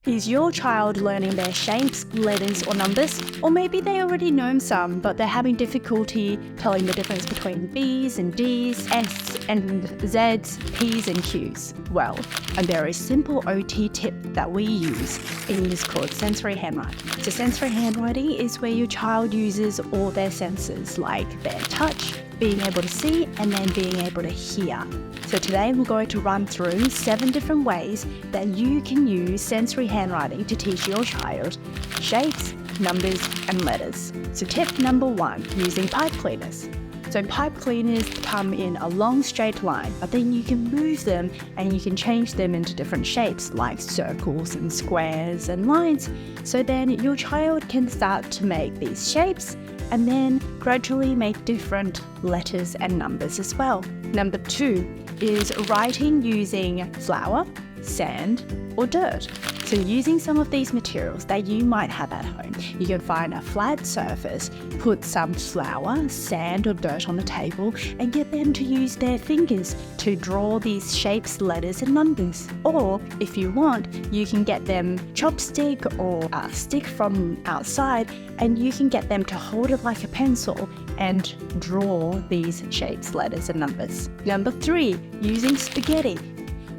Is your child learning their shapes, letters or numbers? Or maybe they already know some, but they're having difficulty telling the difference between B's and D's, S and Z's, P's and Q's. Well, and there is a simple OT tip that we use. It is called sensory handwriting. So sensory handwriting is where your child uses all their senses, like their touch, being able to see, and then being able to hear. So today we're going to run through 7 different ways that you can use sensory handwriting to teach your child shapes, numbers, and letters. So tip number 1, using pipe cleaners. So pipe cleaners come in a long straight line, but then you can move them and you can change them into different shapes like circles and squares and lines. So then your child can start to make these shapes and then gradually make different letters and numbers as well. Number 2 is writing using flour, sand, or dirt. So using some of these materials that you might have at home, you can find a flat surface, put some flour, sand or dirt on the table and get them to use their fingers to draw these shapes, letters and numbers. Or if you want, you can get them chopstick or a stick from outside and you can get them to hold it like a pencil and draw these shapes, letters and numbers. Number 3, using spaghetti.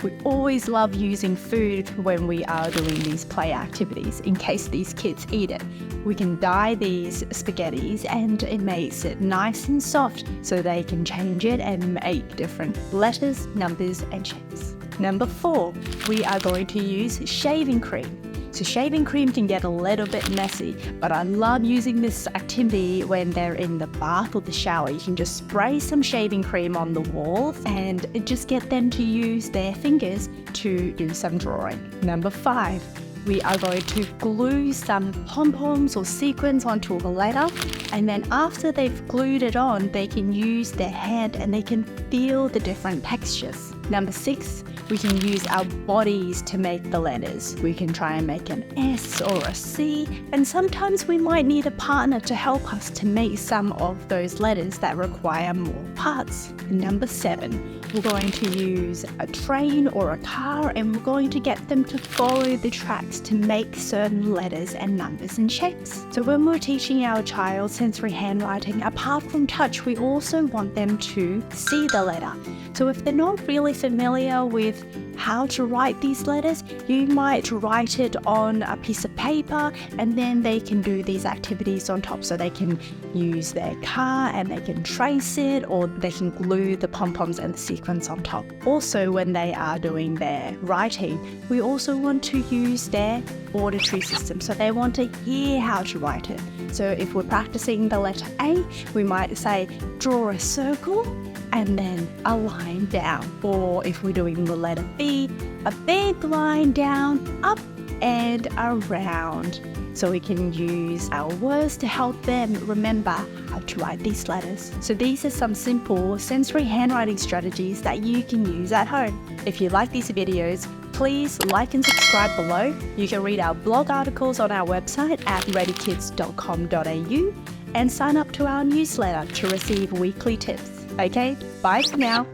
We always love using food when we are doing these play activities in case these kids eat it. We can dye these spaghettis and it makes it nice and soft so they can change it and make different letters, numbers and shapes. Number 4, we are going to use shaving cream. So shaving cream can get a little bit messy, but I love using this activity when they're in the bath or the shower. You can just spray some shaving cream on the walls and just get them to use their fingers to do some drawing. Number 5, we are going to glue some pom-poms or sequins onto a letter, and then after they've glued it on, they can use their hand and they can feel the different textures. Number 6, we can use our bodies to make the letters. We can try and make an S or a C, and sometimes we might need a partner to help us to make some of those letters that require more parts. Number 7, we're going to use a train or a car and we're going to get them to follow the tracks to make certain letters and numbers and shapes. So when we're teaching our child sensory handwriting, apart from touch, we also want them to see the letter. So if they're not really familiar with how to write these letters, you might write it on a piece of paper and then they can do these activities on top. So they can use their car and they can trace it, or they can glue the pom-poms and the sequins on top. Also, when they are doing their writing, we also want to use their auditory system. So they want to hear how to write it. So if we're practicing the letter A, we might say, draw a circle and then a line down. Or if we're doing the letter B, a big line down, up and around. So we can use our words to help them remember how to write these letters. So these are some simple sensory handwriting strategies that you can use at home. If you like these videos, please like and subscribe below. You can read our blog articles on our website at readykids.com.au and sign up to our newsletter to receive weekly tips. Okay, bye for now.